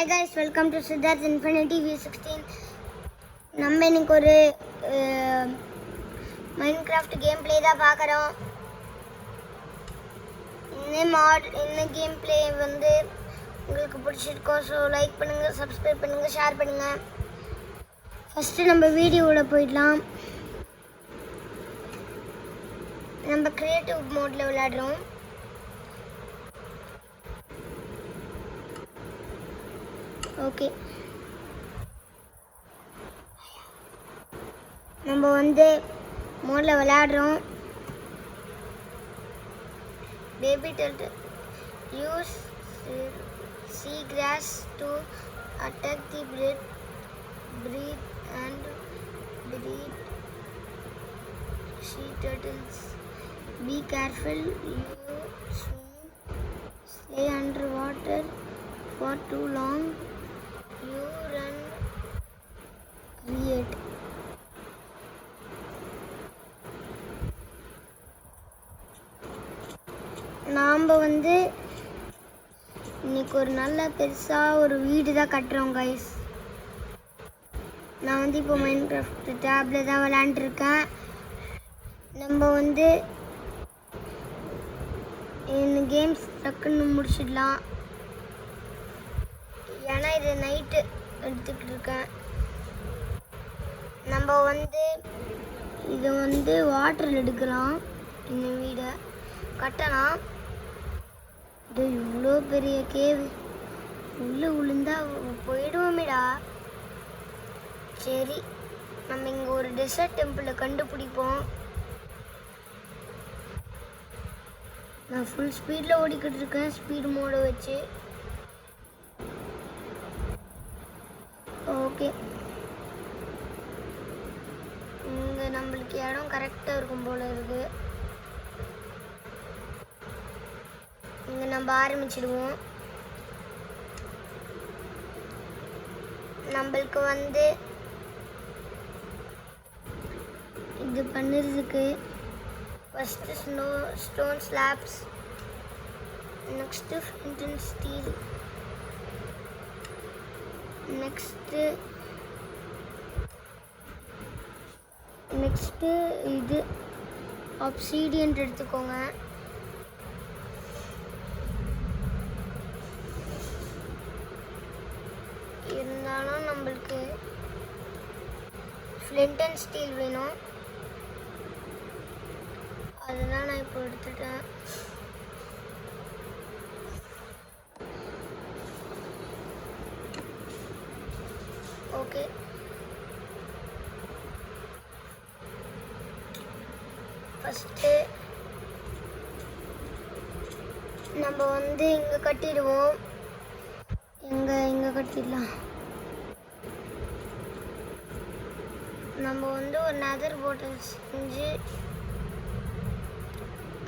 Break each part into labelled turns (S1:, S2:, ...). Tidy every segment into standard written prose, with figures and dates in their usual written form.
S1: Hi guys, welcome to Siddharth Infinity V16. நம்ம இன்னைக்கு ஒரு மைன்கிராஃப்ட் கேம் பிளே தான் பார்க்குறோம். இந்த கேம் பிளே வந்து உங்களுக்கு பிடிச்சிருக்கோம். ஸோ லைக் பண்ணுங்கள், சப்ஸ்கிரைப் பண்ணுங்கள், ஷேர் பண்ணுங்கள். ஃபஸ்ட்டு நம்ம வீடியோவில் போயிடலாம். நம்ம க்ரியேட்டிவ் மோடில் விளையாடுறோம். ஓகே, நம்ம வந்து மோடில் விளையாடுறோம். Baby turtle use sea grass to attack the breed and breed sea turtles. Be careful, you stay underwater for too long. You run create. நாம் வந்து இன்னைக்கு ஒரு நல்ல பெருசாக ஒரு வீடு தான் கட்டுறோம் கைஸ். நான் வந்து இப்போ மைன்கிராஃப்ட் டேப்பில் தான் விளையாண்டுருக்கேன். நம்ம வந்து இந்த கேம்ஸ் டக்குன்னு முடிச்சிடலாம். ஏன்னா இது நைட்டு எடுத்துக்கிட்டு இருக்கேன். நம்ம வந்து இதை வந்து வாட்டரில் எடுக்கலாம். இந்த வீடை கட்டலாம். இது இவ்வளோ பெரிய கேவ், உள்ளே விழுந்தா போயிடுவோமேடா. சரி, நம்ம இங்கே ஒரு டெசர்ட் டெம்பிளை கண்டுபிடிப்போம். நான் ஃபுல் ஸ்பீடில் ஓடிக்கிட்டு இருக்கேன், ஸ்பீடு மோடை வச்சு. ஓகே, இங்கே நம்மளுக்கு இடம் கரெக்டாக இருக்கும் போல இருக்குது. இங்கே நம்ம ஆரம்பிச்சிடுவோம். நம்மளுக்கு வந்து இது பண்ணுறதுக்கு first stone slabs, next Flint and Steeles, next இது ஆப்சீடியன் எடுத்துக்கோங்க. இருந்தாலும் நம்மளுக்கு ஃப்ளிண்ட் அண்ட் ஸ்டீல் வேணும். அதுதான் நான் இப்போ எடுத்துட்டேன். ஓகே, ஃபஸ்ட்டு நம்ம வந்து இங்கே கட்டிடுவோம். இங்கே கட்டிடலாம். நம்ம வந்து ஒரு நெதர் போட்டல் செஞ்சு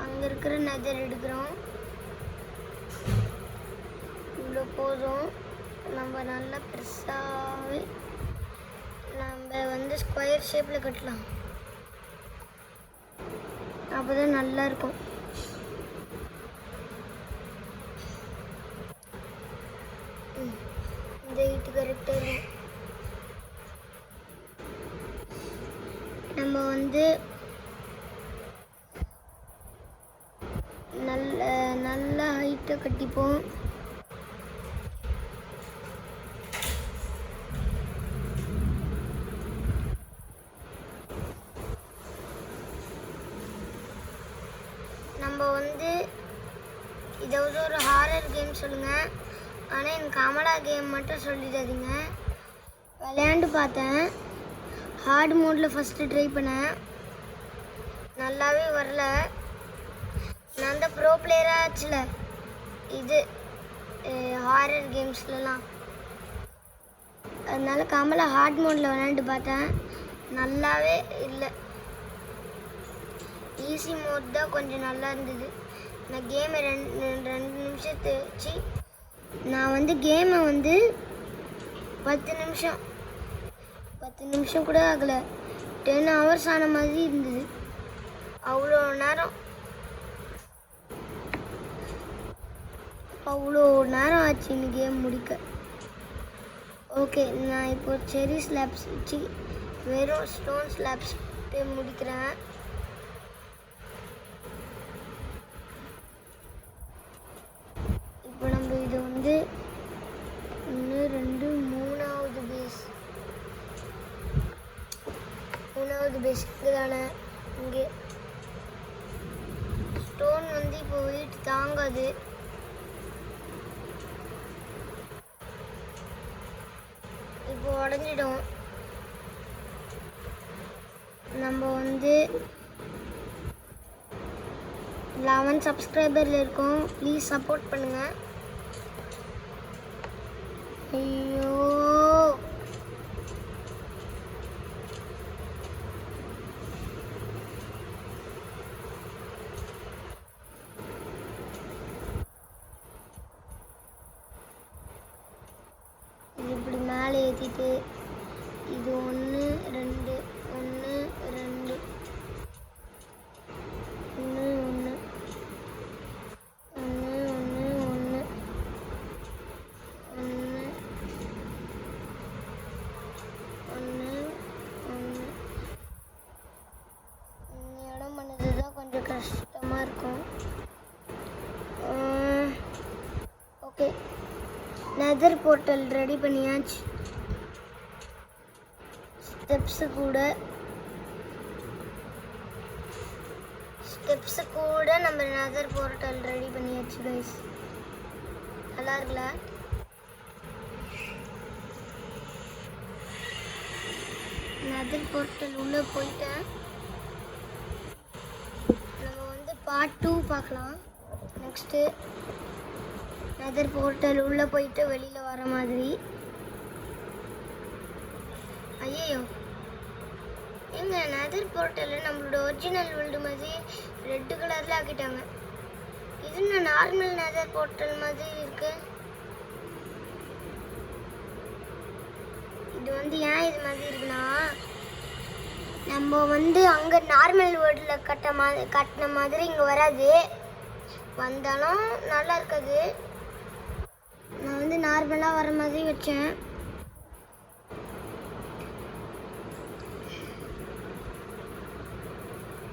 S1: அங்கே இருக்கிற நெதர் எடுக்கிறோம். இவ்வளோ போதும். நம்ம நல்லா பெருசாகவே நம்ம வந்து ஸ்கொயர் ஷேப்பில் கட்டலாம். அப்போ தான் நல்லா இருக்கும். இந்த ஹீட்டு கரெக்டாக இருக்கும். நம்ம வந்து நல்ல ஹைட்டை கட்டிப்போம். நம்ம வந்து இதை வந்து ஒரு ஹாரர் கேம் சொல்லுங்கள், ஆனால் எனக்கு கமலா கேம் மட்டும் சொல்லிடாதீங்க. விளையாண்டு பார்த்தேன், ஹார்ட் மோடில் ஃபஸ்ட்டு ட்ரை பண்ணேன், நல்லாவே வரல. நான் தான் ப்ரோ பிளேயராக ஆச்சுல இது ஹாரர் கேம்ஸ்லலாம். அதனால கமலா ஹார்ட் மோடில் விளையாண்டு பார்த்தேன், நல்லாவே இல்லை. ஈஸி மோட் தான் கொஞ்சம் நல்லா இருந்தது. நான் கேமை ரெண்டு நிமிஷத்தை வச்சு நான் வந்து கேமை வந்து 10 நிமிஷம் கூட ஆகலை, 10 ஹவர்ஸ் ஆன மாதிரி இருந்தது. அவ்வளோ நேரம் ஆச்சு இந்த கேம் முடிக்க. ஓகே, நான் இப்போ செரி ஸ்லாப்ஸ் வச்சு வெறும் ஸ்டோன் ஸ்லாப்ஸ் முடிக்கிறேன். இப்போ நம்ம இது வந்து 1 2 3வது பேஸ் இங்கே தானே. இங்கே ஸ்டோன் வந்து இப்போ வெயிட் தாங்காது. இப்போ உடஞ்சிடும். நம்ம வந்து 11 சப்ஸ்கிரைபரில் இருக்கோம். ப்ளீஸ் சப்போர்ட் பண்ணுங்கள். ஐயோ, இப்படி மேலே ஏற்றிட்டு இது 1 2 1 2 1 இடம் பண்ணது தான் கொஞ்சம் கஷ்டமாக இருக்கும். ஓகே, நெதர் போர்ட்டல் ரெடி பண்ணியாச்சு. ஸ்டெப்ஸு கூட நம்ம நெதர் போர்ட்டல் ரெடி பண்ணியாச்சு கைஸ். நல்லா இருக்குல்ல? நெதர் போர்ட்டல் உள்ளே போயிட்டேன். நம்ம வந்து பார்ட் 2 பார்க்கலாம். நெக்ஸ்ட்டு நெதர் போர்ட்டல் உள்ளே போயிட்டு வெளியில் வர மாதிரி. ஐயோ, எங்க நெதர் போர்ட்டலில் நம்மளோட ஒரிஜினல் வேர்ல்டு மாதிரி ரெட் கலரில் ஆக்கிட்டாங்க. இது நான் நார்மல் நெதர் போர்ட்டல் மாதிரி இருக்கு. இது வந்து ஏன் இது மாதிரி இருக்குன்னா, நம்ம வந்து அங்கே நார்மல் வேர்ல்டில் கட்டின மாதிரி இங்கே வராது. வந்தாலும் நல்லா இருக்காது. நான் வந்து நார்மலாக வர மாதிரி வச்சேன்.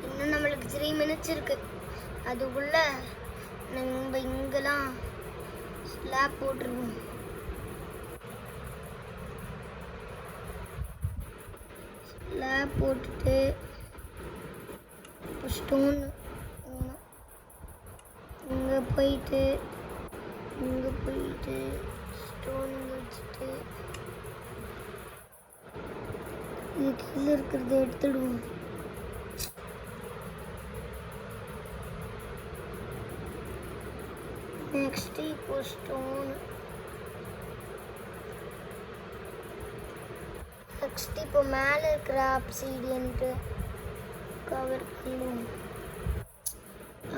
S1: இன்னும் நம்மளுக்கு 3 minutes இருக்கு. அதுக்குள்ள நம்ம இங்கெல்லாம் ஸ்லாப் போட்டுருவோம். ஸ்லாப் போட்டுட்டு ஸ்டோன் இங்கே போயிட்டு ஸ்டோன் வச்சுட்டு இது கீழே இருக்கிறத எடுத்துடுவோம். நெக்ஸ்ட் இப்போ ஸ்டோன். நெக்ஸ்ட் இப்போ மேலே இருக்கிற ஆப்சிடியன்ட்டு கவர் பண்ணுவோம்.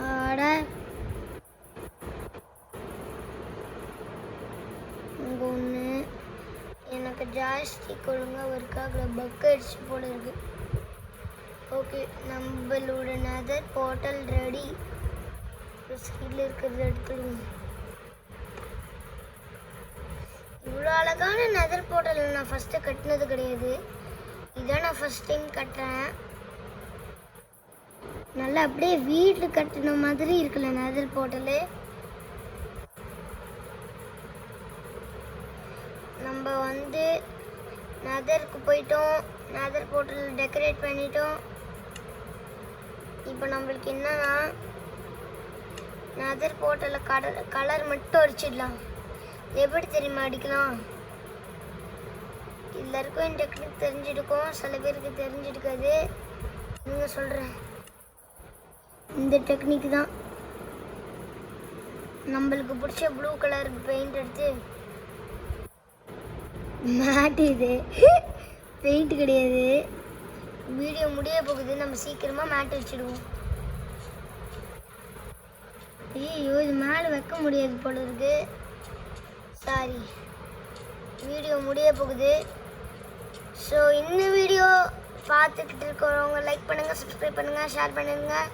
S1: ஆட இங்கே ஒன்று எனக்கு ஜாஸ்டிக் ஒழுங்காக ஒர்க்காக பக் அடிச்சு போல இருக்கு. ஓகே, நம்மளோட நெதர் போர்ட்டல் ரெடி. சைடில் இருக்கிறது எடுத்துடுவோம். இவ்வளோ அழகான நெதர் போர்ட்டல் நான் ஃபஸ்ட்டு கட்டினது கிடையாது. இதான் நான் ஃபஸ்ட் டைம் கட்டுறேன். நல்லா அப்படியே வீட்டில் கட்டின மாதிரி இருக்குல்ல நெதர் போர்ட்டலு. நம்ம வந்து நெதருக்கு போயிட்டோம். நெதர் போர்ட்டல் டெக்கரேட் பண்ணிட்டோம். இப்போ நம்மளுக்கு என்னன்னா, நெதர் போர்ட்டலில் கலர் மட்டும் அடிச்சிடலாம். எப்படி தெரியுமா அடிக்கலாம்? எல்லாருக்கும் இந்த டெக்னிக் தெரிஞ்சிருக்கும், சில பேருக்கு தெரிஞ்சிருக்காது. நீங்கள் சொல்கிறேன், இந்த டெக்னிக் தான். நம்மளுக்கு பிடிச்ச ப்ளூ கலர் பெயிண்ட் எடுத்து மேட்டு, இது பெயிண்ட் கிடையாது. வீடியோ முடிய போகுது, நம்ம சீக்கிரமாக மேட் வச்சுடுவோம். ஐயோ, இது மேலே வைக்க முடியாது போல இருக்கு. சாரி, வீடியோ முடிய போகுது. ஸோ இந்த வீடியோ பார்த்துக்கிட்டு இருக்கிறவங்க லைக் பண்ணுங்கள், சப்ஸ்கிரைப் பண்ணுங்கள், ஷேர் பண்ணுங்கள்.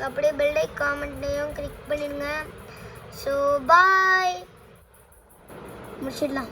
S1: அப்படியே பெல் ஐக்கான் கமெண்ட்லையும் கிளிக் பண்ணிடுங்க. So bye. முடிச்சிடலாம்.